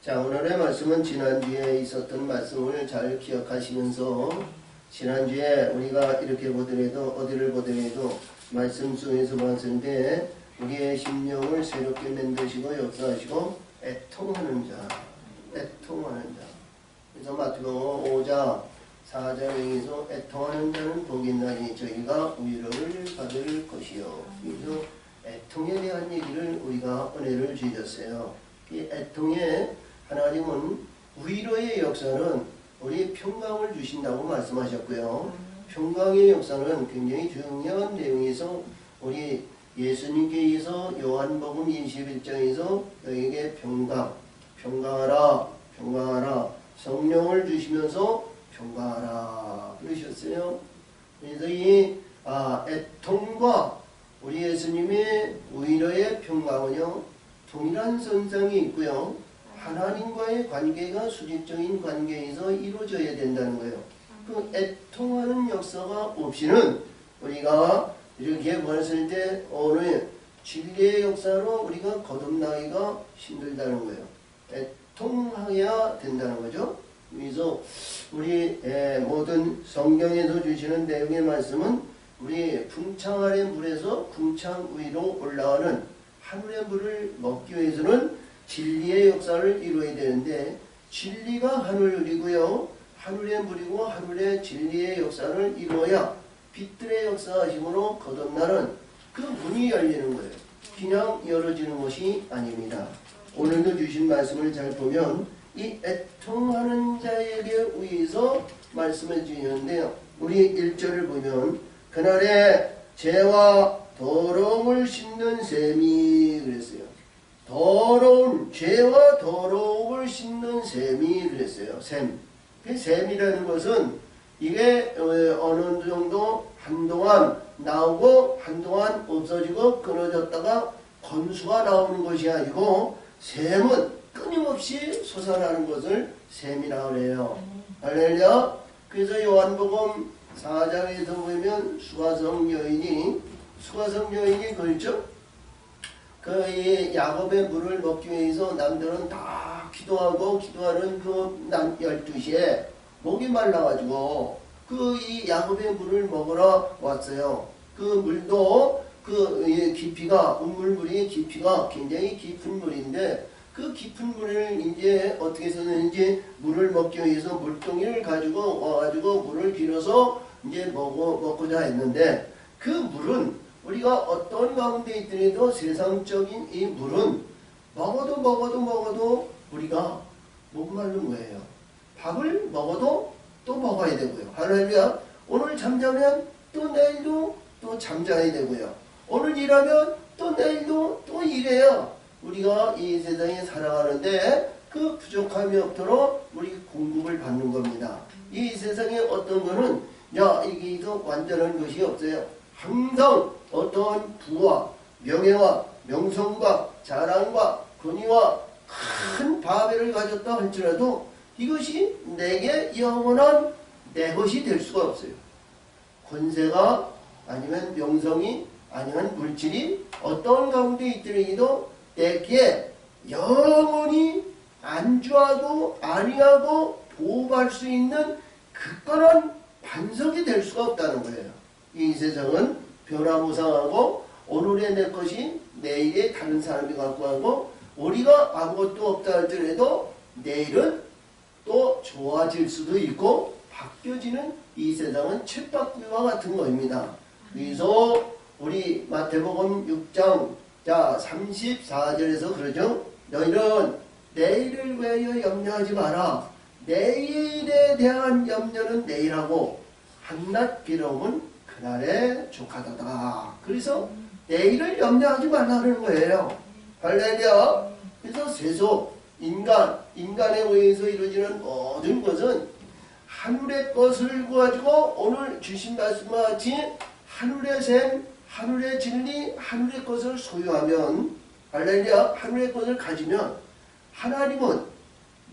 자, 오늘의 말씀은 지난주에 있었던 말씀을 잘 기억하시면서 지난주에 우리가 이렇게 보더라도 어디를 보더라도 말씀 속에서 봤을 때 우리의 심령을 새롭게 만드시고 역사하시고 애통하는 자, 애통하는 자. 그래서 마태복음 5장 4절에서 애통하는 자는 복이 있나니 저희가 위로를 받을 것이요. 그래서 애통에 대한 얘기를 우리가 은혜를 주셨어요. 이 애통에 하나님은 위로의 역사는 우리 평강을 주신다고 말씀하셨고요. 평강의 역사는 굉장히 중요한 내용에서 우리 예수님께서 요한복음 21장에서 너에게 평강하라 성령을 주시면서 평강하라 그러셨어요. 그래서 이 애통과 우리 예수님의 위로의 평강은요 동일한 선상이 있고요. 하나님과의 관계가 수직적인 관계에서 이루어져야 된다는 거예요. 그 애통하는 역사가 없이는 우리가 이렇게 보았을 때 오늘 진리의 역사로 우리가 거듭나기가 힘들다는 거예요. 애통해야 된다는 거죠. 그래서 우리 모든 성경에서 주시는 내용의 말씀은 우리 풍창 아래 물에서 풍창 위로 올라가는 하늘의 물을 먹기 위해서는 진리의 역사를 이루어야 되는데 진리가 하늘이고요. 하늘의 물이고 하늘의 진리의 역사를 이루어야 빛들의 역사하심으로 거듭나는 그 문이 열리는 거예요. 그냥 열어지는 것이 아닙니다. 오늘도 주신 말씀을 잘 보면 이 애통하는 자에게 의해서 말씀해 주시는데요. 우리 1절을 보면 그날에 죄와 더러움을 씻는 셈이 그랬어요. 죄와 더러움을 씻는 셈이 그랬어요. 셈이라는 것은 이게 어느 정도 한동안 나오고 한동안 없어지고 끊어졌다가 건수가 나오는 것이 아니고 셈은 끊임없이 솟아나는 것을 셈이라고 해요. 할렐루야. 그래서 요한복음 4장에서 보면 수가성 여인이 그렇죠? 이 야곱의 물을 먹기 위해서 남들은 다 기도하는 그 12시에 목이 말라가지고 이 야곱의 물을 먹으러 왔어요. 그 물도 깊이가 우물물이 깊이가 굉장히 깊은 물인데 그 깊은 물을 이제 어떻게 썼는지 물을 먹기 위해서 물동이를 가지고 와가지고 물을 길어서 이제 먹고자 했는데 그 물은 우리가 어떤 가운데 있더라도 세상적인 이 물은 먹어도 우리가 목마른 거예요. 밥을 먹어도 또 먹어야 되고요. 할렐루야. 오늘 잠자면 또 내일도 또 잠자야 되고요. 오늘 일하면 또 내일도 또 일해요. 우리가 이 세상에 살아가는데 그 부족함이 없도록 우리 공급을 받는 겁니다. 이 세상에 어떤 거는 이게 완전한 것이 없어요. 항상 어떤 부와 명예와 명성과 자랑과 권위와 큰 바벨을 가졌다 할지라도 이것이 내게 영원한 내 것이 될 수가 없어요. 권세가 아니면 명성이 아니면 물질이 어떤 가운데 있더라도 내게 영원히 안주하고 안위하고 보호할 수 있는 그거는 반석이 될 수가 없다는 거예요. 이 세상은 변화무쌍하고 오늘의 내 것이 내일의 다른 사람이 갖고 가고 우리가 아무것도 없다 할지라도 내일은 또 좋아질 수도 있고 바뀌어지는 이 세상은 쳇바퀴와 같은 것입니다. 그래서 우리 마태복음 6장 34절에서 그러죠. 너희는 내일을 위하여 염려하지 마라. 내일에 대한 염려는 내일하고 한낱 괴로움은 그날에 족하도다. 그래서 내일을 염려하지 말라는 거예요. 할렐루야. 그래서 세속, 인간에 의해서 이루어지는 모든 것은 하늘의 것을 가지고 오늘 주신 말씀과 같이 하늘의 셈, 하늘의 진리, 하늘의 것을 소유하면 할렐루야. 하늘의 것을 가지면 하나님은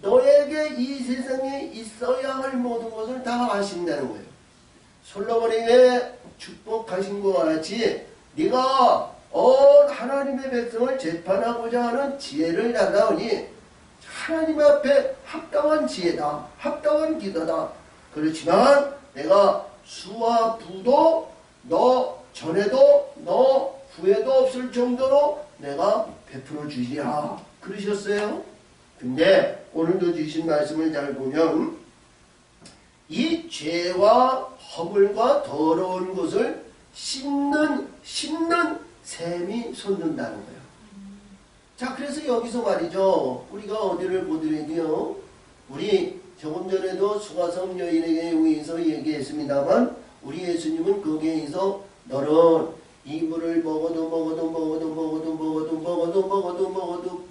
너에게 이 세상에 있어야 할 모든 것을 다 아신다는 거예요. 솔로몬에게 축복하신 것과 같이 네가 하나님의 백성을 재판하고자 하는 지혜를 달라오니 하나님 앞에 합당한 지혜다. 합당한 기도다. 그렇지만 내가 수와 부도 너 전에도 너 후에도 없을 정도로 내가 베풀어 주리라 그러셨어요. 근데 오늘도 주신 말씀을 잘 보면 이 죄와 허물과 더러운 것을 씻는 셈이 솟는다는 거예요. 자, 그래서 여기서 말이죠. 우리가 어디를 보더라도요. 우리 조금 전에도 수가성 여인에게 의해서 얘기했습니다만 우리 예수님은 거기에 의해서 너는 이 물을 먹어도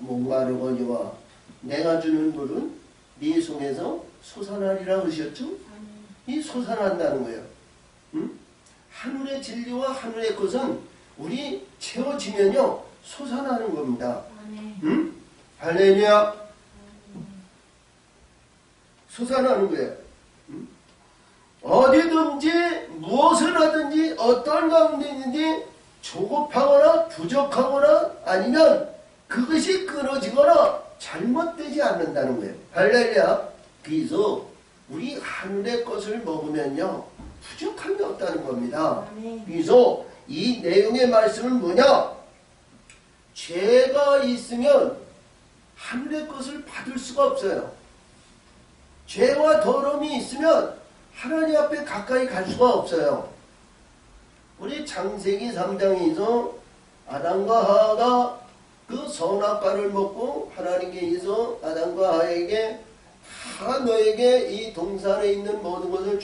목마르거니와 내가 주는 물은 네 손에서 솟아나리라 그러셨죠? 이 솟아난다는 거예요. 응? 하늘의 진리와 하늘의 것은 우리 채워지면요 솟아나는 겁니다. 응? 할렐루야. 솟아나는 거예요. 응? 어디든지 무엇을 하든지 어떤 가운데 있는지 조급하거나 부족하거나 아니면 그것이 끊어지거나 잘못되지 않는다는 거예요. 할렐루야. 그래서 우리 하늘의 것을 먹으면요 부족함이 없다는 겁니다. 그래서 이 내용의 말씀은 뭐냐? 죄가 있으면 하늘의 것을 받을 수가 없어요. 죄와 더러움이 있으면 하나님 앞에 가까이 갈 수가 없어요. 우리 창세기 3장에서 아담과 하와가 그 선악과를 먹고 하나님께 의해서 아담과 하와에게 다 너에게 이 동산에 있는 모든 것을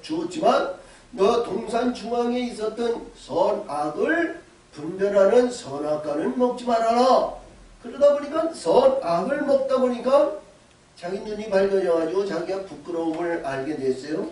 주었지만 너 동산 중앙에 있었던 선악을 분별하는 선악과는 먹지 말아라. 그러다 보니까 선악을 먹다 보니까 자기 눈이 밝아져가지고 자기가 부끄러움을 알게 됐어요.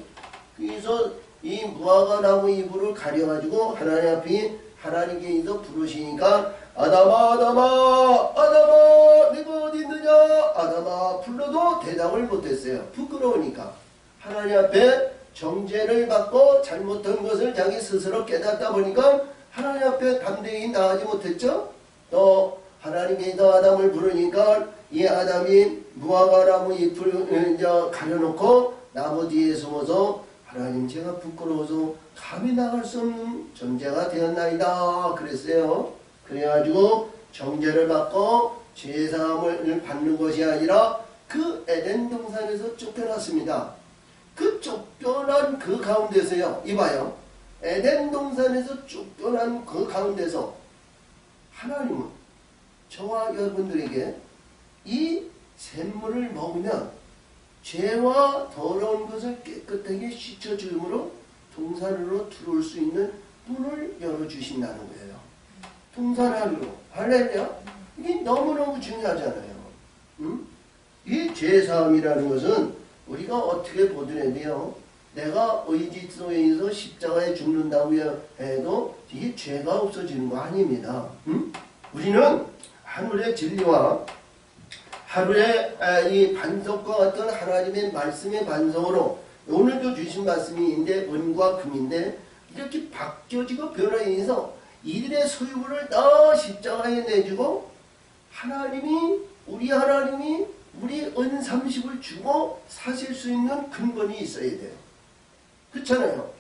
그래서 이 무화과 나무 이불을 가려가지고 하나님 앞에 하나님께 의해서 부르시니까 아담아 아담아 아담아 네가 어디 있느냐 아담아 불러도 대답을 못했어요. 부끄러우니까. 하나님 앞에 정죄를 받고 잘못한 것을 자기 스스로 깨닫다 보니까 하나님 앞에 담대히 나가지 못했죠. 또 하나님께서 아담을 부르니까 이 아담이 무화과 나무 잎을 가려놓고 나무 뒤에 숨어서 하나님 제가 부끄러워서 감히 나갈 수 없는 존재가 되었나이다 그랬어요. 그래가지고 정죄를 받고 죄사함을 받는 것이 아니라 그 에덴 동산에서 쫓겨났습니다. 그 쫓겨난 그 가운데서요. 이봐요. 에덴 동산에서 쫓겨난 그 가운데서 하나님은 저와 여러분들에게 이 샘물을 먹으면 죄와 더러운 것을 깨끗하게 씻어주므로 동산으로 들어올 수 있는 문을 열어주신다는 거예요. 동산 안으로. 할렐루야. 이게 너무너무 중요하잖아요. 응? 이 죄사함이라는 것은 우리가 어떻게 보더라도요. 내가 의지에 의해서 십자가에 죽는다고 해도 이게 죄가 없어지는 거 아닙니다. 응? 우리는 하늘의 진리와 하루의 이 반석과 같은 하나님의 말씀의 반석으로 오늘도 주신 말씀인데 은과 금인데 이렇게 바뀌어지고 변화해서 이들의 소유물을 다 십자가에 내주고 하나님이 우리 은 30을 주고 사실 수 있는 근본이 있어야 돼요. 그렇잖아요.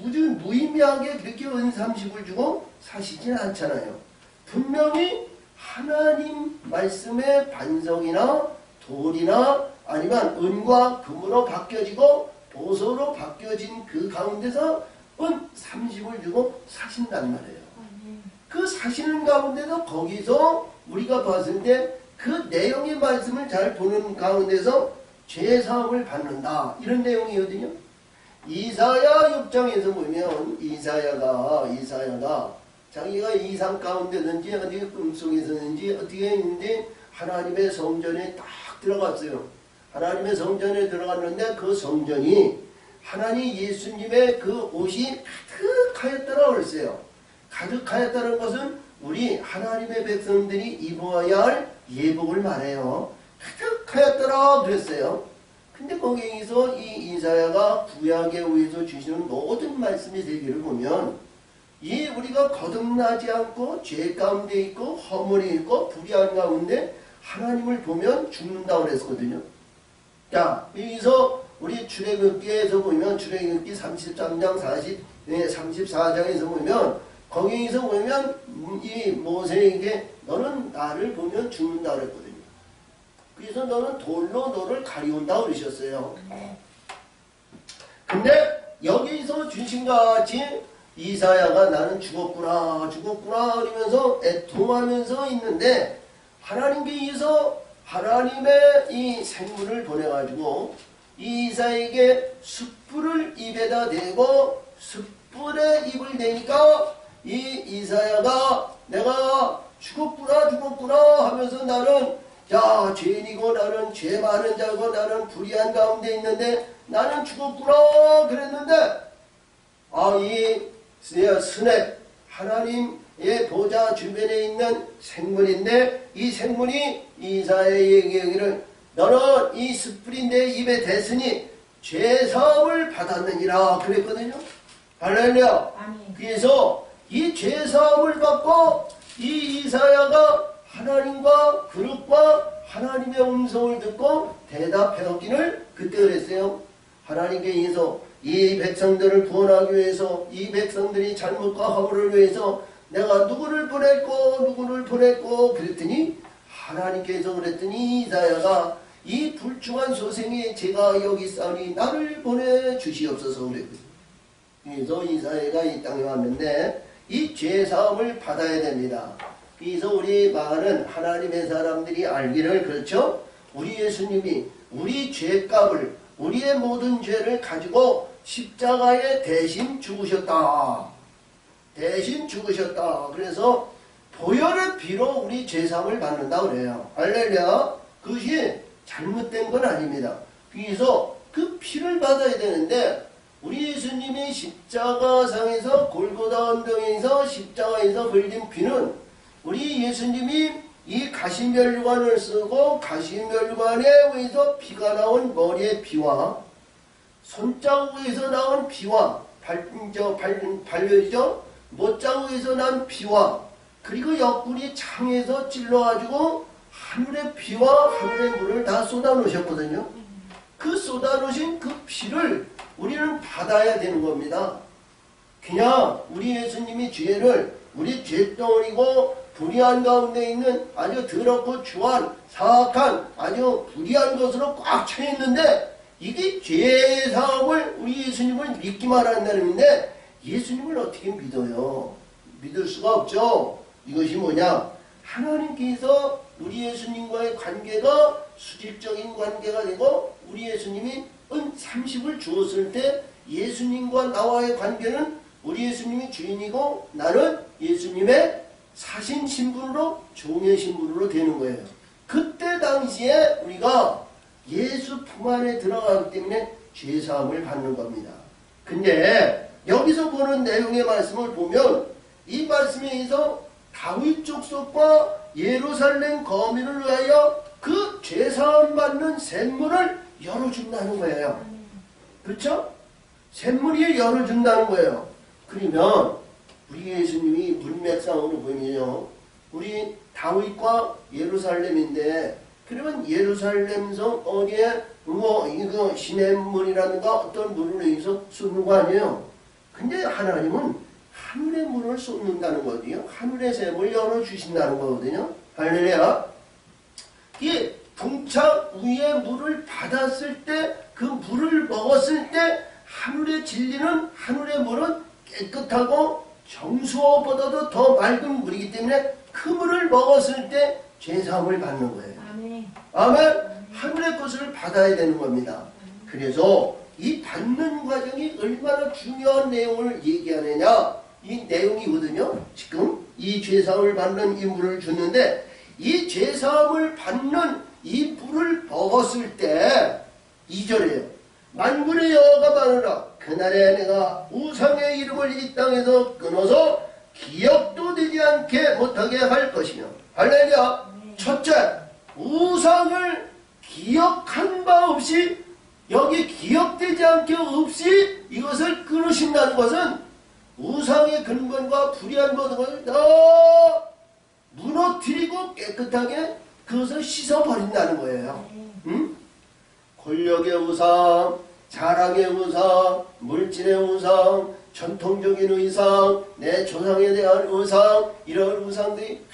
무의미하게 그렇게 은 30을 주고 사시지는 않잖아요. 분명히 하나님 말씀의 반석이나 돌이나 아니면 은과 금으로 바뀌어지고 보석으로 바뀌어진 그 가운데서 은 30을 주고 사신단 말이에요. 그 사시는 가운데서 거기서 우리가 봤을 때 그 내용의 말씀을 잘 보는 가운데서 죄사함을 받는다. 이런 내용이거든요. 이사야 6장에서 보면 이사야가 자기가 이상 가운데든지 어디 꿈속에서든지 어떻게 했는지 하나님의 성전에 딱 들어갔어요. 하나님의 성전에 들어갔는데 그 성전이 하나님 예수님의 그 옷이 가득하였다라고 그랬어요. 가득하였다는 것은 우리 하나님의 백성들이 입어야 할 예복을 말해요. 가득하였더라 그랬어요. 근데 거기에서 이 이사야가 구약에 의해서 주시는 모든 말씀의 세계를 보면 우리가 거듭나지 않고 죄 가운데 있고 허물이 있고 불의한 가운데 하나님을 보면 죽는다고 그랬거든요. 자, 여기서 우리 출애굽기에서 보면 출애굽기 33장 34장에서 보면 거기에서 보면 이 모세에게 너는 나를 보면 죽는다 그랬거든요. 그래서 너는 돌로 너를 가리운다 그러셨어요. 근데 여기서 주신같이 이사야가 나는 죽었구나 그러면서 애통하면서 있는데 하나님께 의해서 하나님의 이 생물을 보내가지고 이사에게 숯불을 입에다 대고 숯불에 입을 대니까 이 이사야가 내가 죽었구나 하면서 나는 자 죄인이고 나는 죄 많은 자고 나는 불의한 가운데 있는데 나는 죽었구나 그랬는데 이 스냅 하나님의 보좌 주변에 있는 생물인데 이 생물이 이사야에게 얘기하기를 너는 이 숯불이 내 입에 댔으니 죄사함을 받았느니라 그랬거든요. 할렐루야. 그래서 이 죄사함을 받고 이 이사야가 하나님과 그릇과 하나님의 음성을 듣고 대답하기를 그때 그랬어요. 하나님께 의해서 이 백성들을 구원하기 위해서 이 백성들이 잘못과 허물을 위해서 내가 누구를 보냈고 그랬더니 하나님께서 그랬더니 이사야가 이 불충한 소생이 제가 여기 있사오니 나를 보내주시옵소서 그랬거든요. 그래서 이사야가 이 땅에 왔는데 이 죄사함을 받아야 됩니다. 그래서 우리 마을은 하나님의 사람들이 알기를 그렇죠? 우리 예수님이 우리 죄값을 우리의 모든 죄를 가지고 십자가에 대신 죽으셨다. 그래서 보혈의 피로 우리 죄사함을 받는다 그래요. 할렐루야. 그것이 잘못된 건 아닙니다. 그래서 그 피를 받아야 되는데 우리 예수님이 십자가상에서 골고다 언덕에서 십자가에서 흘린 피는 우리 예수님이 이 가시면류관을 쓰고 가시면류관에 의해서 피가 나온 머리의 피와 손자국에서 나온 피와 발열이죠. 못자국에서 난 피와 그리고 옆구리 창에서 찔러가지고 하늘의 피와 하늘의 물을 다 쏟아놓으셨거든요. 그 쏟아놓으신 그 피를 우리는 받아야 되는 겁니다. 그냥 우리 예수님이 죄를 우리 죄덩어리고 불의한 가운데 있는 아주 더럽고 추한 사악한 아주 불의한 것으로 꽉 차 있는데 이게 죄사함을 우리 예수님을 믿기만 한다는 의미인데 예수님을 어떻게 믿어요? 믿을 수가 없죠. 이것이 뭐냐? 하나님께서 우리 예수님과의 관계가 수직적인 관계가 되고 우리 예수님이 은 30을 주었을 때 예수님과 나와의 관계는 우리 예수님이 주인이고 나는 예수님의 사신 신분으로 종의 신분으로 되는 거예요. 그때 당시에 우리가 예수 품 안에 들어가기 때문에 죄사함을 받는 겁니다. 근데 여기서 보는 내용의 말씀을 보면 이 말씀에 의해서 다윗 족속과 예루살렘 거민을 위하여 그 죄사함 받는 샘문을 열어준다는 거예요. 그렇죠? 샘문이 열어준다는 거예요. 그러면 우리 예수님이 문맥상으로 보면요, 우리 다윗과 예루살렘인데 그러면 예루살렘 성 어디에 이거 시냇물이라든가 어떤 물을 여기서 쏟는 거 아니에요? 근데 하나님은 하늘의 물을 쏟는다는 거거든요. 하늘의 샘을 열어주신다는 거거든요. 할렐루야. 이 동창 위에 물을 받았을 때 그 물을 먹었을 때 하늘의 진리는 하늘의 물은 깨끗하고 정수보다도 더 맑은 물이기 때문에 그 물을 먹었을 때 죄사함을 받는 거예요. 아멘. 하늘의 것을 받아야 되는 겁니다. 그래서 이 받는 과정이 얼마나 중요한 내용을 얘기하느냐 이 내용이거든요. 지금 이 죄사함을 받는 이 물을 줬는데 이 죄사함을 받는 이 물을 먹었을 때 2절이에요. 만군의 여호와가 말하노라 그날에 내가 우상의 이름을 이 땅에서 끊어서 기억도 되지 않게 못하게 할 것이며 할렐루야. 첫째, 우상을 기억한 바 없이 여기 기억되지 않게 없이 이것을 끊으신다는 것은 우상의 근본과 불의한 모든 것을 다 무너뜨리고 깨끗하게 그것을 씻어버린다는 거예요. 응? 권력의 우상, 자랑의 우상, 물질의 우상, 전통적인 의상, 내 조상에 대한 의상, 이런 의상들이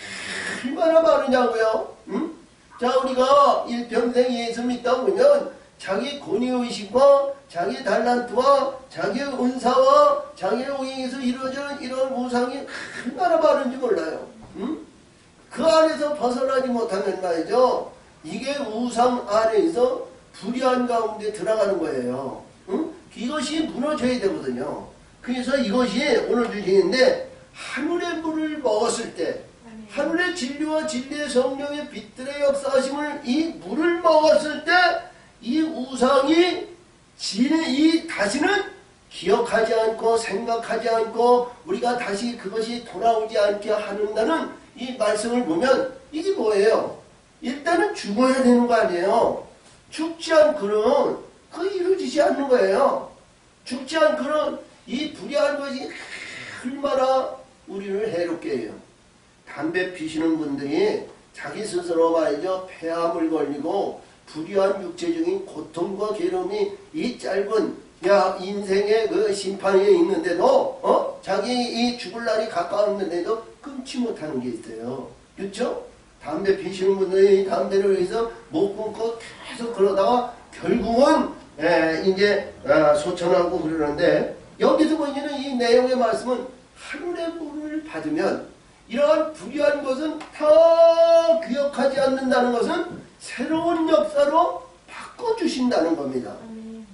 얼마나 많으냐고요. 응? 자, 우리가 일평생 예수 믿다 보면 자기 권위의식과 자기 달란트와 자기 은사와 자기의 의에서 이루어지는 이런 우상이 얼마나 많은지 몰라요. 응? 그 안에서 벗어나지 못하면 말이죠. 이게 우상 안에서 불의한 가운데 들어가는 거예요. 응? 이것이 무너져야 되거든요. 그래서 이것이 오늘 주제인데, 하늘의 물을 먹었을 때, 하늘의 진리와 진리의 성령의 빛들의 역사하심을 이 물을 먹었을 때 이 우상이 다시는 기억하지 않고 생각하지 않고 우리가 다시 그것이 돌아오지 않게 하는다는 이 말씀을 보면 이게 뭐예요? 일단은 죽어야 되는 거 아니에요? 죽지 않고는 그 이루어지지 않는 거예요. 죽지 않고는 이 불의한 것이 얼마나 우리를 해롭게 해요. 담배 피시는 분들이 자기 스스로 말이죠. 폐암을 걸리고 불의한 육체적인 고통과 괴로움이 이 짧은 인생의 그 심판에 있는데도 자기 이 죽을 날이 가까웠는데도 끊지 못하는 게 있어요. 그렇죠? 담배 피시는 분들이 담배를 위해서 못 끊고 계속 그러다가 결국은 이제 소천하고 그러는데, 여기서 보이는 이 내용의 말씀은 하늘의 물을 받으면 이러한 불의한 것은 다 기억하지 않는다는 것은 새로운 역사로 바꿔주신다는 겁니다.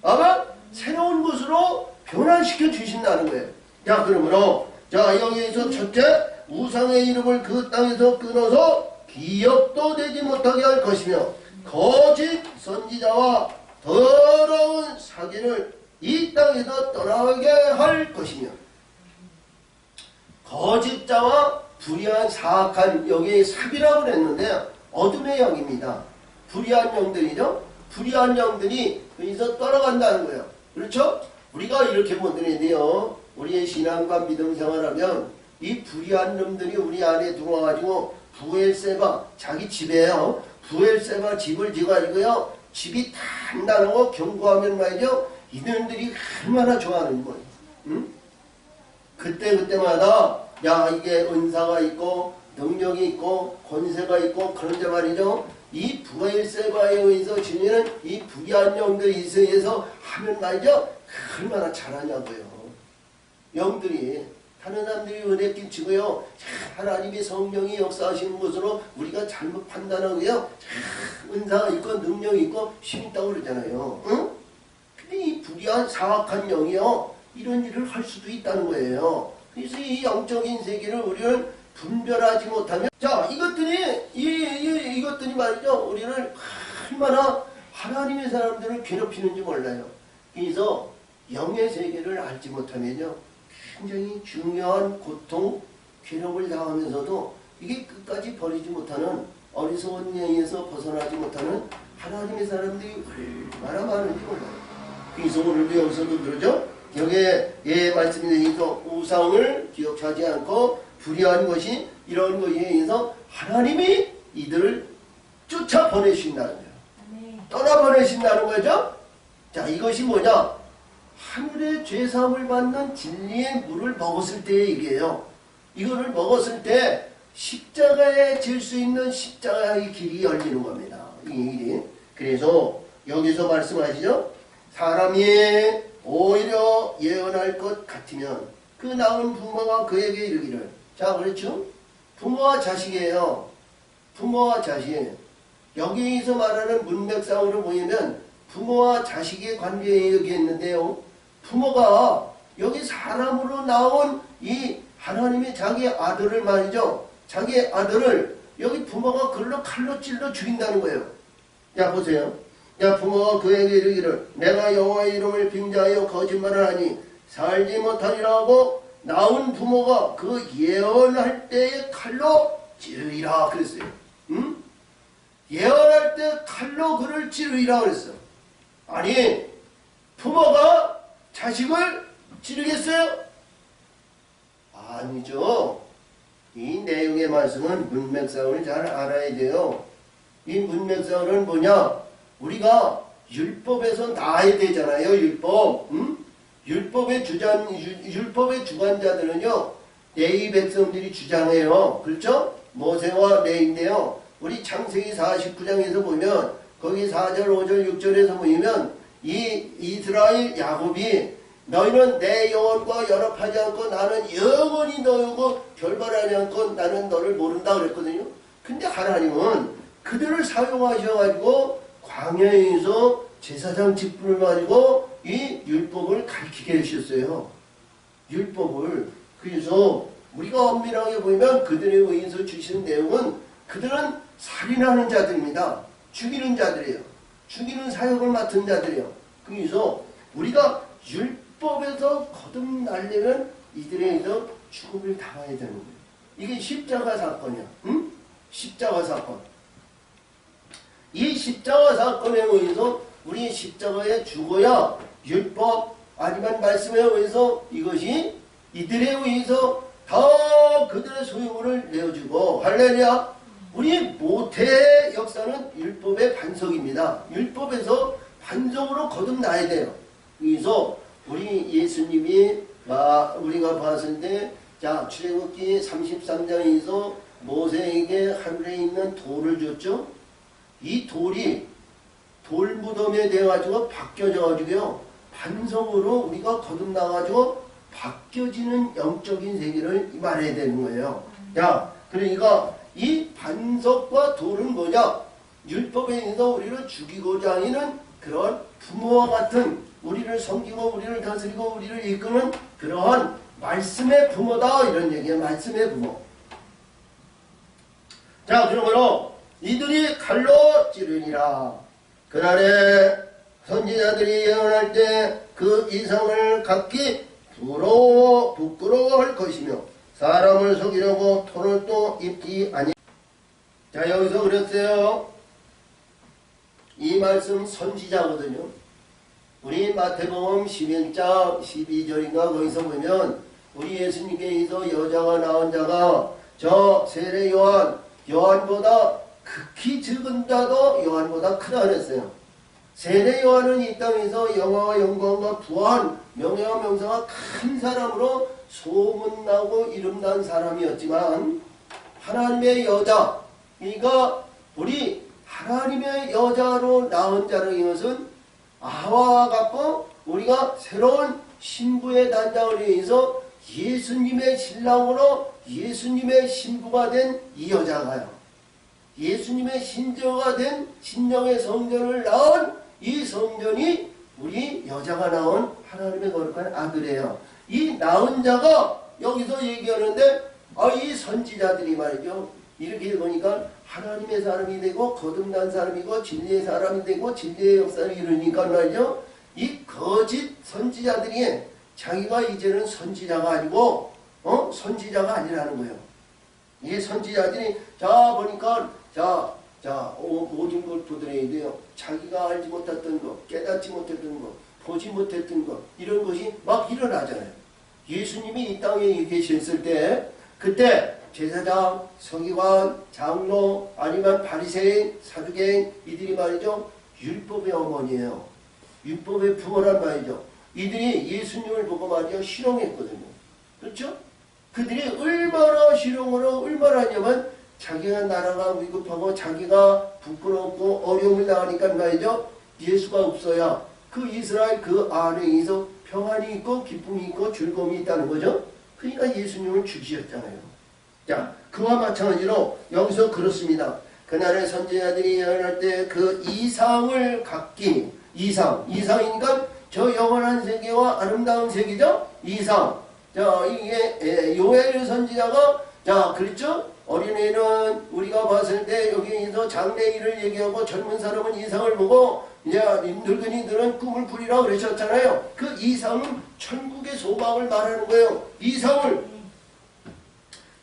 아마 새로운 것으로 변화시켜 주신다는 거예요. 자, 그러므로 여기에서 첫째, 우상의 이름을 그 땅에서 끊어서 기억도 되지 못하게 할 것이며 거짓 선지자와 더러운 사기를 이 땅에서 떠나게 할 것이며, 거짓자와 불의한 사악한 영의 사기라고 그랬는데 어둠의 영입니다. 불의한 영들이죠. 불의한 영들이 여기서 떠나간다는 거예요. 그렇죠? 우리가 이렇게 보더니 돼요. 우리의 신앙과 믿음 생활하면 이 불의한 놈들이 우리 안에 들어와가지고 부엘세바, 자기 집에요. 부엘세바 집을 지어가지고요. 집이 단단하고 견고하면 말이죠. 이들이 얼마나 좋아하는 거예요. 응? 그때마다 이게 은사가 있고 능력이 있고 권세가 있고 그런데 말이죠. 이 부엘세바에 의해서 지니는 이 불의한 영들이 있어서 하면 말이죠. 얼마나 잘하냐고요. 영들이 다른 사람들이 은혜 끼치고요. 하나님의 성령이 역사하시는 것으로 우리가 잘못 판단하고요. 은사가 있고 능력이 있고 힘 있다고 그러잖아요. 응? 근데 이 불의한 사악한 영이요. 이런 일을 할 수도 있다는 거예요. 그래서 이 영적인 세계를 우리는 분별하지 못하면, 이것들이 말이죠. 우리를 얼마나 하나님의 사람들을 괴롭히는지 몰라요. 그래서 영의 세계를 알지 못하면요. 굉장히 중요한 고통, 괴롭을 당하면서도 이게 끝까지 버리지 못하는 어리석은 영에서 벗어나지 못하는 하나님의 사람들이 얼마나 많은지 몰라요. 그래서 오늘도 여기서도 그러죠. 여기에 말씀이 되니까 우상을 기억하지 않고 불의한 것이 이런 것에 의해서 하나님이 이들을 쫓아보내신다는 거예요. 떠나보내신다는 거죠. 자, 이것이 뭐냐? 하늘의 죄사함을 받는 진리의 물을 먹었을 때의 얘기예요. 이거를 먹었을 때 십자가에 질 수 있는 십자가의 길이 열리는 겁니다. 이 길이. 그래서 여기서 말씀하시죠. 사람이 오히려 예언할 것 같으면 그 낳은 부모가 그에게 이르기를. 자, 그렇죠? 부모와 자식이에요. 부모와 자식. 여기서 말하는 문맥상으로 보이면 부모와 자식의 관계에 여기했는데요. 부모가 여기 사람으로 나온 이 하나님의 자기 아들을 말이죠. 자기 아들을 여기 부모가 글로 칼로 찔러 죽인다는 거예요. 자, 보세요. 야, 부모가 그에게 이르기를 내가 여호와의 이름을 빙자하여 거짓말을 하니 살지 못하리라 하고 나온 부모가 그 예언할 때에 칼로 찌르리라 그랬어요. 응? 예언할 때 칼로 그를 찌르리라 그랬어. 아니, 부모가 자식을 찌르겠어요? 아니죠. 이 내용의 말씀은 문맥상을 잘 알아야 돼요. 이 문맥상은 뭐냐? 우리가 율법에서 나야 되잖아요. 율법. 율법의 주관자들은요. 레위 백성들이 주장해요. 그렇죠? 모세와 레위인데요. 우리 창세기 49장에서 보면 거기 4절, 5절, 6절에서 보면 이 이스라엘 야곱이 너희는 내 영혼과 연합하지 않고 나는 영원히 너희고 결발하지 않고 나는 너를 모른다 그랬거든요. 근데 하나님은 그들을 사용하셔가지고 광야에서 제사장 직분을 가지고 이 율법을 가르치게 하셨어요. 율법을. 그래서 우리가 엄밀하게 보면 그들에 의해서 주시는 내용은 그들은 살인하는 자들입니다. 죽이는 자들이에요. 죽이는 사역을 맡은 자들이에요. 그래서 우리가 율법에서 거듭나려면 이들에 의해서 죽음을 당해야 되는 거예요. 이게 십자가 사건이야. 응? 십자가 사건. 이 십자가 사건에 의해서 우리 십자가에 죽어야 율법 아니면 말씀에 의해서 이것이 이들에 의해서 다 그들의 소유물을 내어주고 할렐루야. 우리 모태의 역사는 율법의 반석입니다. 율법에서 반석으로 거듭나야 돼요. 그래서 우리 예수님이 우리가 봤을 때 자 출애굽기 33장에서 모세에게 하늘에 있는 돌을 줬죠. 이 돌이 돌무덤에 되어가지고 바뀌어져가지고요. 반석으로 우리가 거듭나가지고 바뀌어지는 영적인 세계를 말해야 되는 거예요. 자, 그러니까 이 반석과 돌은 뭐냐? 율법에 의해서 우리를 죽이고자 하는 그런 부모와 같은 우리를 섬기고 우리를 다스리고 우리를 이끄는 그러한 말씀의 부모다 이런 얘기예요. 말씀의 부모. 자, 그러므로 이들이 칼로 찌르니라. 그날에 선지자들이 예언할 때 그 이상을 각기 부끄러워할 것이며 사람을 속이려고 토를 또 입지 아니. 자, 여기서 그랬어요. 이 말씀 선지자거든요. 우리 마태복음 11장 12절인가 거기서 보면 우리 예수님께 의해서 여자가 낳은 자가 저 세례 요한보다 극히 적은 자도 요한보다 크다 그랬어요. 세례 요한은 이 땅에서 영화와 영광과 부한 명예와 명성과 큰 사람으로 소문나고 이름난 사람이었지만 하나님의 여자, 그러니까 우리 하나님의 여자로 낳은 자라는 것은 아와와 같고 우리가 새로운 신부의 단장을 위해서 예수님의 신랑으로 예수님의 신부가 된 이 여자가요. 예수님의 신녀가 된 신령의 성전을 낳은 이 성전이 우리 여자가 낳은 하나님의 거룩한 아들이에요. 이 낳은 자가 여기서 얘기하는데 이 선지자들이 말이죠. 이렇게 보니까 하나님의 사람이 되고 거듭난 사람이고 진리의 사람이 되고 진리의 역사를 이루니까 말이죠. 이 거짓 선지자들이 자기가 이제는 선지자가 아니고 선지자가 아니라는 거예요. 이 선지자들이 보니까 모든 걸 보더래야 돼요. 자기가 알지 못했던 것, 깨닫지 못했던 것, 보지 못했던 것 이런 것이 막 일어나잖아요. 예수님이 이 땅에 계셨을 때 그때 제사장, 서기관, 장로 아니면 바리새인, 사두개인 이들이 말이죠. 율법의 어머니예요. 율법의 부모란 말이죠. 이들이 예수님을 보고 말이죠. 실용했거든요. 그렇죠? 그들이 얼마나 실용으로 얼마나 하냐면 자기가 나라가 위급하고 자기가 부끄럽고 어려움을 당하니까 말이죠. 예수가 없어야 그 이스라엘 그 안에서 평안이 있고 기쁨이 있고 즐거움이 있다는 거죠. 그러니까 예수님을 죽이셨잖아요. 자, 그와 마찬가지로 여기서 그렇습니다. 그날의 선지자들이 예언할 때 그 이상을 갖기 이상이니까 저 영원한 세계와 아름다운 세계죠. 이상. 자, 이게 요엘 선지자가 그렇죠? 어린애는 우리가 봤을 때 여기서 장래일을 얘기하고 젊은 사람은 이상을 보고 이제 늙은이들은 꿈을 꾸리라 그러셨잖아요. 그 이상은 천국의 소망을 말하는 거예요. 이상을.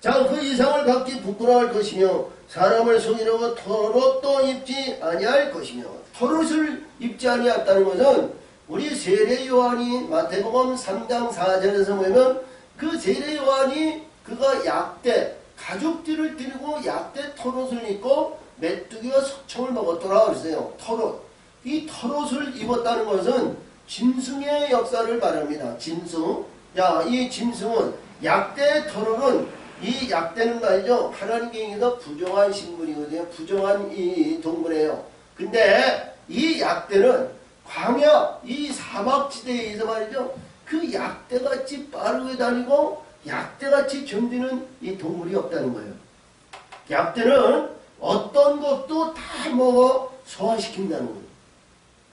그 이상을 갖기 부끄러워할 것이며 사람을 속이려고 털옷도 입지 아니할 것이며 털옷을 입지 아니했다는 것은 우리 세례 요한이 마태복음 3장 4절에서 보면 그 세례 요한이 그가 약대 가죽띠를 들고 약대 털옷을 입고 메뚜기가 석청을 먹었더라 그랬어요. 털옷. 이 털옷을 입었다는 것은 짐승의 역사를 말합니다. 짐승. 야, 이 짐승은 약대의 털옷은 이 약대는 말이죠. 하나님께 의해서 부정한 식물이거든요. 부정한 이 동물이에요. 근데 이 약대는 광야, 이 사막지대에 의해서 말이죠. 그 약대같이 빠르게 다니고 약대같이 견디는 이 동물이 없다는 거예요. 약대는 어떤 것도 다 먹어 소화시킨다는 거예요.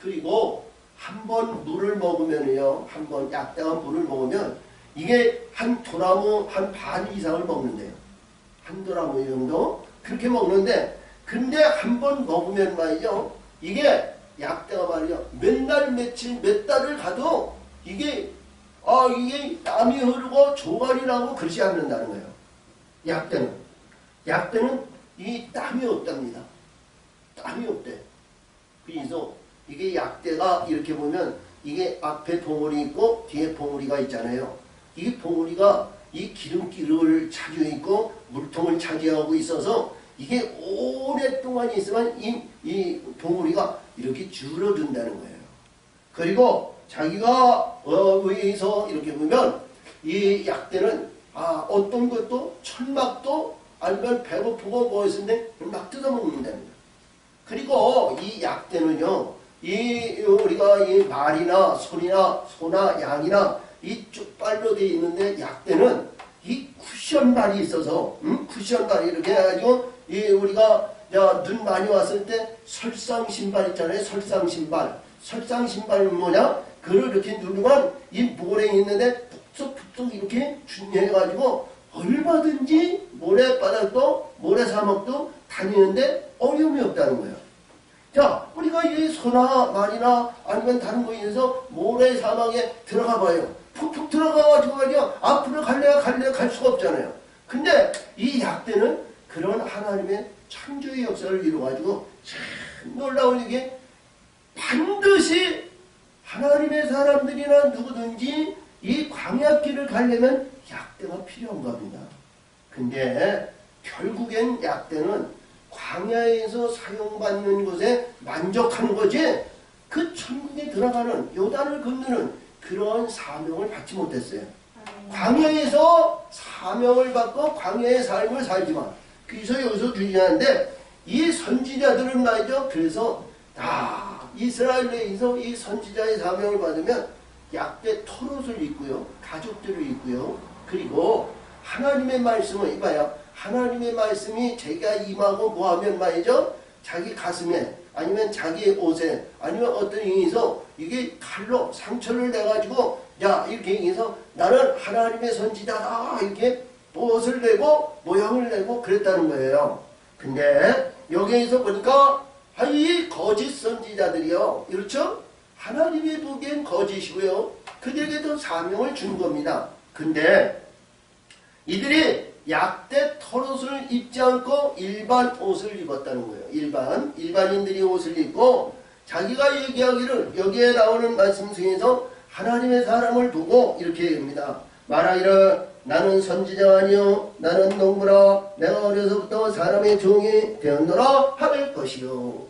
그리고 한 번 물을 먹으면요. 한 번 약대가 물을 먹으면 이게 한 도나무 한 반 이상을 먹는데요. 한 도나무 정도 그렇게 먹는데 근데 한 번 먹으면 말이죠. 이게 약대가 말이죠. 몇 날 며칠 몇 달을 가도 이게 땀이 흐르고 조갈이 나고 그러지 않는다는 거예요. 약대는 이 땀이 없답니다. 땀이 없대. 그래서 이게 약대가 이렇게 보면 이게 앞에 봉우리 있고 뒤에 봉우리가 있잖아요. 이 봉우리가 이 기름기를 차지하고 있고 물통을 차지하고 있어서 이게 오랫동안 있으면 이 봉우리가 이렇게 줄어든다는 거예요. 그리고 자기가 위에서 이렇게 보면 이 약대는 어떤 것도 천막도 아니면 배고프고 뭐 있는데 막 뜯어먹는답니다. 그리고 이 약대는요. 우리가 이 말이나 소나 양이나 이 쪽발로 되어 있는데 약대는 이 쿠션발이 있어서 쿠션발이 이렇게 해가지고 우리가 눈 많이 왔을 때 설상신발 있잖아요. 설상신발은 뭐냐? 그걸 이렇게 누르면 이 모래 있는데 푹푹 이렇게 준해가지고 얼마든지 모래바닥도 모래사막도 다니는데 어려움이 없다는 거예요. 자, 우리가 이 소나 말이나 아니면 다른 거에 의해서 모래사막에 들어가 봐요. 푹푹 들어가가지고 말이야 앞으로 갈 수가 없잖아요. 근데 이 약대는 그런 하나님의 창조의 역사를 이루어가지고 참 놀라운 이게 반드시 하나님의 사람들이나 누구든지 이 광야길을 가려면 약대가 필요한 겁니다. 근데 결국엔 약대는 광야에서 사용받는 것에 만족하는 거지 그 천국에 들어가는 요단을 건너는 그런 사명을 받지 못했어요. 광야에서 사명을 받고 광야의 삶을 살지만 그래서 여기서 주의하는데 이 선지자들은 말이죠. 그래서 이스라엘에서 이 선지자의 사명을 받으면 약대 털옷을 입고요. 가죽들을 입고요. 그리고 하나님의 말씀을 이봐요. 하나님의 말씀이 제가 임하고 뭐하면 말이죠. 자기 가슴에 아니면 자기 옷에 아니면 어떤 의미에서 이게 칼로 상처를 내가지고 이렇게 해서 나는 하나님의 선지자다 이렇게 옷을 내고 모양을 내고 그랬다는 거예요. 근데 여기에서 보니까 이 거짓 선지자들이요. 그렇죠? 하나님이 보기엔 거짓이고요. 그들에게도 사명을 준 겁니다. 근데 이들이 약대 털옷을 입지 않고 일반 옷을 입었다는 거예요. 일반인들이 옷을 입고 자기가 얘기하기를 여기에 나오는 말씀 중에서 하나님의 사람을 보고 이렇게 얘기합니다. 말하기를 나는 선지자 아니요 나는 농부라 내가 어려서부터 사람의 종이 되었노라 할 것이요.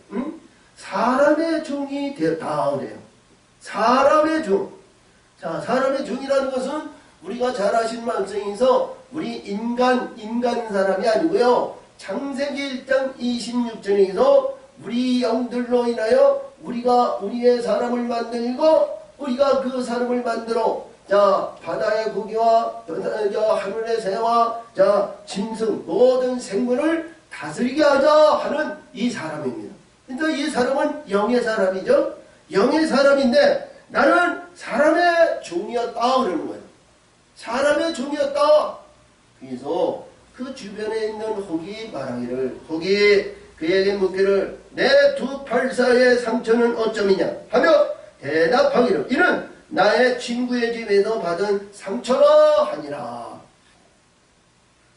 사람의 종이 되었다 그래요. 사람의 종. 자, 사람의 종이라는 것은 우리가 잘 아시는 말씀에서 우리 인간 사람이 아니고요. 창세기 1장 26절에서 우리 영들로 인하여 우리가 우리의 사람을 만들고 우리가 그 사람을 만들어 바다의 고기와 하늘의 새와 짐승 모든 생물을 다스리게 하자 하는 이 사람입니다. 그러니까 이 사람은 영의 사람이죠. 영의 사람인데 나는 사람의 종이었다 그러는 거예요. 사람의 종이었다. 그래서 그 주변에 있는 혹이 말하기를 혹이 그에게 묻기를 내 두 팔 사이의 상처는 어쩌미냐 하며 대답하기를 이는 나의 친구의 집에서 받은 상처라 하니라.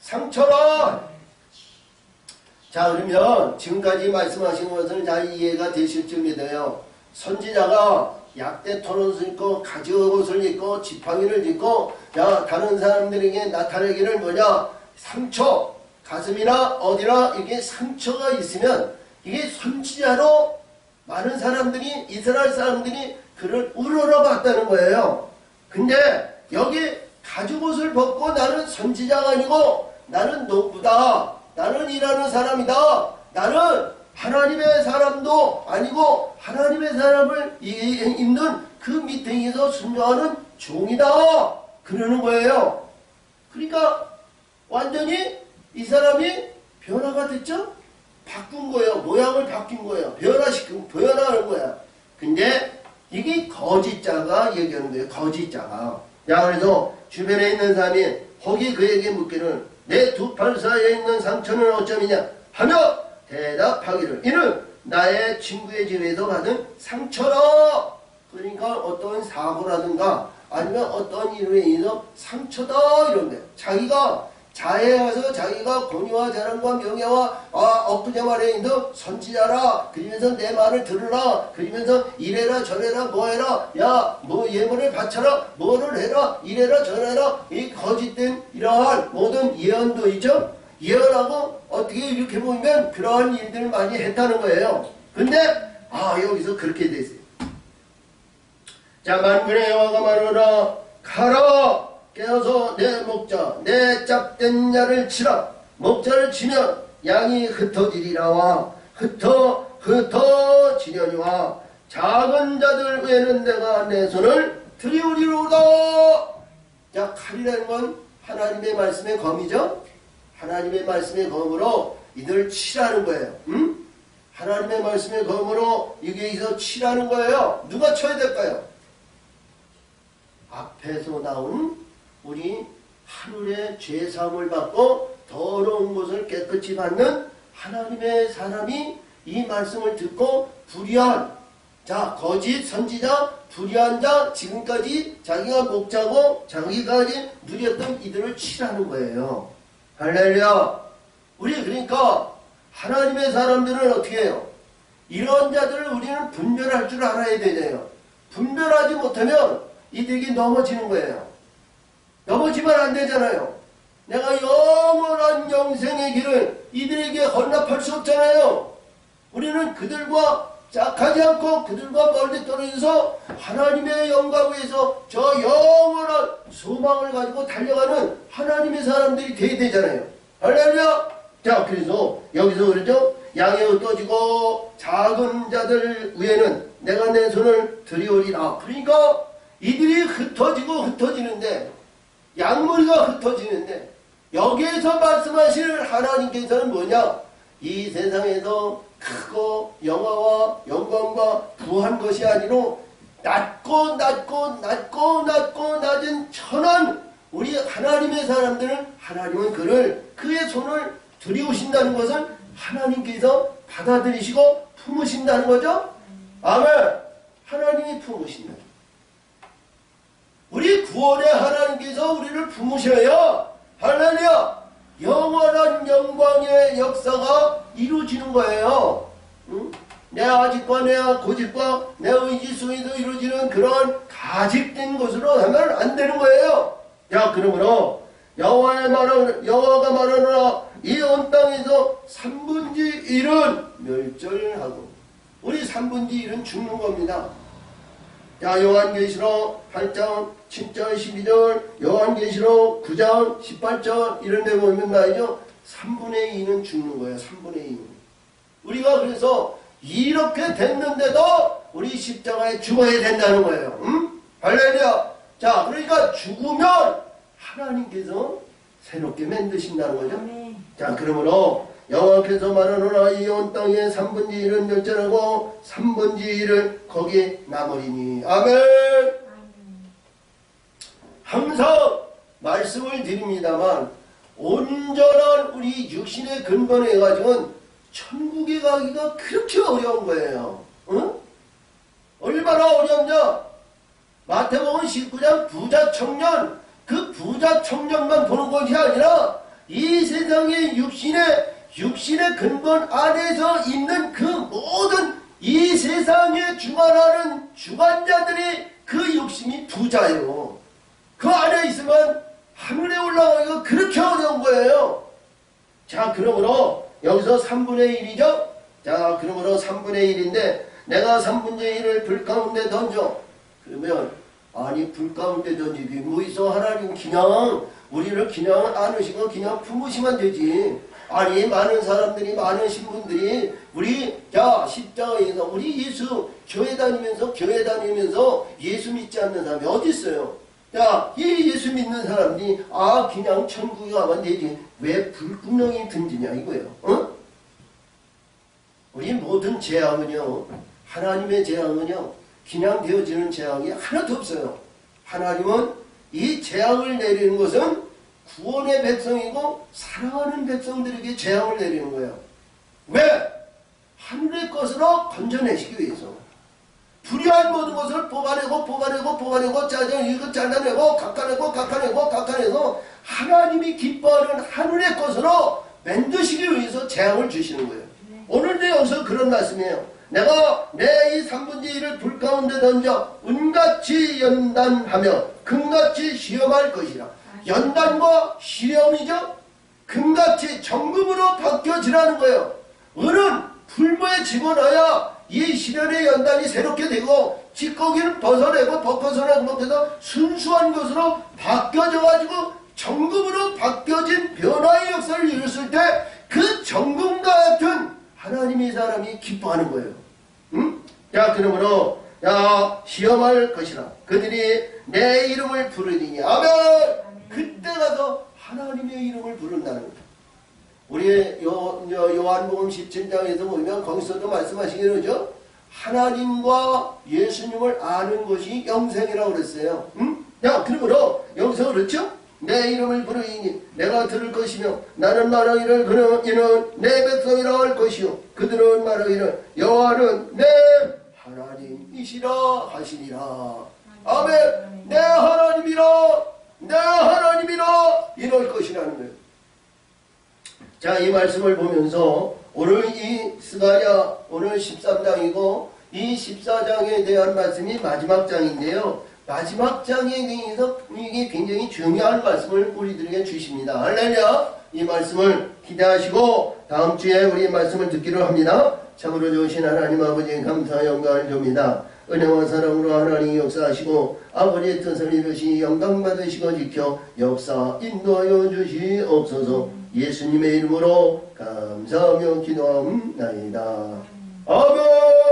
상처라. 자, 그러면 지금까지 말씀하신 것은 잘 이해가 되실 줄 믿어요. 선지자가 약대 털옷을 입고 가죽옷을 입고 지팡이를 입고 다른 사람들에게 나타내기를 뭐냐? 상처. 가슴이나 어디나 이게 상처가 있으면 이게 선지자로 많은 사람들이 이스라엘 사람들이 그를 우러러 봤다는 거예요. 근데 여기 가죽옷을 벗고 나는 선지자가 아니고 나는 농부다. 나는 일하는 사람이다. 나는 하나님의 사람도 아니고 하나님의 사람을 입는 그 밑에서 순종하는 종이다. 그러는 거예요. 그러니까 완전히 이 사람이 변화가 됐죠? 바꾼 거예요. 모양을 바뀐 거예요. 변화하는 거야. 근데 이게 거짓자가 얘기하는 거예요. 거짓자가. 야, 그래서 주변에 있는 사람이 혹이 그에게 묻기를 내 두 팔 사이에 있는 상처는 어쩌느냐 하며 대답하기를 이는 나의 친구의 집에서 받은 상처라. 그러니까 어떤 사고라든가 아니면 어떤 일로 인해서 상처다 이런 거예요. 자기가 자해해서 자기가 권위와 자랑과 명예와 엊그제 말에 있는 선지자라 그러면서 내 말을 들으라 그러면서 이래라 저래라 뭐해라 야 뭐 예물을 바쳐라 뭐를 해라 이래라 저래라 이 거짓된 이러한 모든 예언도 있죠. 예언하고 어떻게 이렇게 보면 그러한 일들을 많이 했다는 거예요. 근데 여기서 그렇게 돼 있어요. 자, 만군의 여호와가 말하노라 가라 깨어서 내 목자 내 짭된 야를 치라. 목자를 치면 양이 흩어지리라와 흩어지려니와 작은 자들 외에는 내가 내 손을 들이우리로다. 자, 칼이라는 건 하나님의 말씀의 검이죠. 하나님의 말씀의 검으로 이들 치라는 거예요. 하나님의 말씀의 검으로 여기서 치라는 거예요. 누가 쳐야 될까요? 앞에서 나온 우리 하늘의 죄사함을 받고 더러운 것을 깨끗이 받는 하나님의 사람이 이 말씀을 듣고 불의한 자 거짓 선지자 불의한 자 지금까지 자기가 목자고 자기까지 누렸던 이들을 치라는 거예요. 할렐루야. 우리 그러니까 하나님의 사람들은 어떻게 해요? 이런 자들을 우리는 분별할 줄 알아야 되잖아요. 분별하지 못하면 이들이 넘어지는 거예요. 넘어지면 안 되잖아요. 내가 영원한 영생의 길을 이들에게 헌납할 수 없잖아요. 우리는 그들과 짝하지 않고 그들과 멀리 떨어져서 하나님의 영광 위에서 저 영원한 소망을 가지고 달려가는 하나님의 사람들이 돼야 되잖아요. 할렐루야. 자, 그래서 여기서 그러죠. 양이 흩어지고 작은 자들 위에는 내가 내 손을 들이오리라. 그러니까 이들이 흩어지는데 양머리가 흩어지는데 여기에서 말씀하실 하나님께서는 뭐냐? 이 세상에서 크고 영화와 영광과 부한 것이 아니로 낮고 낮은 천한 우리 하나님의 사람들은 하나님은 그의 손을 들이우신다는 것은 하나님께서 받아들이시고 품으신다는 거죠. 아멘. 하나님이 품으신다. 우리 구원의 하나님께서 우리를 품으셔야 할렐루야 영원한 영광의 역사가 이루어지는 거예요. 응? 내 아직과 내 고집과 내 의지 수에도 이루어지는 그런 가직된 것으로 하면 안 되는 거예요. 자, 그러므로 여호와가 말하노라 이 온 땅에서 3분의 1은 멸절하고 우리 3분의 1은 죽는 겁니다. 자, 요한계시록 8장 7절 12절 요한계시록 9장 18절 이런 데 보면 말이죠. 3분의 2는 죽는 거예요. 3분의 2는. 우리가 그래서 이렇게 됐는데도 우리 십자가에 죽어야 된다는 거예요. 할렐루야. 자, 그러니까 죽으면 하나님께서 새롭게 만드신다는 거죠. 자, 그러므로 여호와께서 말하노라 이 온 땅의 3분의 1은 멸절하고 3분의 1을 거기에 남으리니. 아멘. 항상 말씀을 드립니다만 온전한 우리 육신의 근본에 해가지고는 천국에 가기가 그렇게 어려운 거예요. 응? 얼마나 어렵냐? 마태복음 19장 부자 청년, 그 부자 청년만 보는 것이 아니라 이 세상의 육신의 근본 안에서 있는 그 모든 이 세상에 주관하는 주관자들이 그 욕심이 부자예요. 그 안에 있으면 하늘에 올라가기가 그렇게 어려운 거예요. 자, 그러므로 여기서 3분의 1이죠? 자, 그러므로 3분의 1인데 내가 3분의 1을 불 가운데 던져. 그러면 아니 불 가운데 던지기 뭐 있어? 하나님 그냥 우리를 그냥 안으시고 그냥 품으시면 되지. 아니 많은 사람들이 많은 신분들이 우리 자 십자가에서 우리 예수 교회 다니면서 예수 믿지 않는 사람이 어디 있어요? 야, 이 예수 믿는 사람들이 아 그냥 천국에 가면 되지 왜 불구덩이 던지냐 이거예요. 어? 우리 모든 재앙은요 하나님의 재앙은요 그냥 되어지는 재앙이 하나도 없어요. 하나님은 이 재앙을 내리는 것은 구원의 백성이고 사랑하는 백성들에게 재앙을 내리는 거예요. 왜? 하늘의 것으로 건져내시기 위해서. 불의한 모든 것을 뽑아내고 짜증 이거 잘라내고 깎아내서 하나님이 기뻐하는 하늘의 것으로 만드시기 위해서 재앙을 주시는 거예요. 오늘도 여기서 그런 말씀이에요. 내가 내 이 3분의 1을 불 가운데 던져 은같이 연단하며 금같이 시험할 것이라. 연단과 시험이죠. 금같이 정금으로 바뀌어지라는 거예요. 은은 불모에 집어넣어야 이 시련의 연단이 새롭게 되고 찌꺼기를 벗어내고 해서 순수한 것으로 바뀌어져 가지고 정금으로 바뀌어진 변화의 역사를 이뤘을 때 그 정금과 같은 하나님의 사람이 기뻐하는 거예요. 응? 자, 그러므로 야 시험할 것이라. 그들이 내 이름을 부르리니 아멘. 그때 가서 하나님의 이름을 부른다는 거예요. 우리 요한복음 17장에서 보면 거기서도 말씀하시기로 그러죠. 하나님과 예수님을 아는 것이 영생이라고 그랬어요. 응? 야, 그러므로 여기서 그렇죠? 내 이름을 부르니 내가 들을 것이며 나는 말하기를 그는 이는 내 백성이라 할 것이요 그들은 말하기를 여호와는 내 하나님이시라 하시니라. 아멘. 내 하나님이라 이럴 것이라는 거예요. 자, 이 말씀을 보면서 오늘 이 스가랴 오늘 13장이고 이 14장에 대한 말씀이 마지막 장인데요. 마지막 장에 대해서 이게 굉장히 중요한 말씀을 우리들에게 주십니다. 할렐루야. 이 말씀을 기대하시고 다음 주에 우리 말씀을 듣기로 합니다. 참으로 좋으신 하나님 아버지 감사 영광을 줍니다. 은혜와 사랑으로 하나님이 역사하시고 아버지의 뜻을 이루시 영광 받으시고 지켜 역사 인도하여 주시옵소서. 예수님의 이름으로 감사하며 기도합니다. 아멘.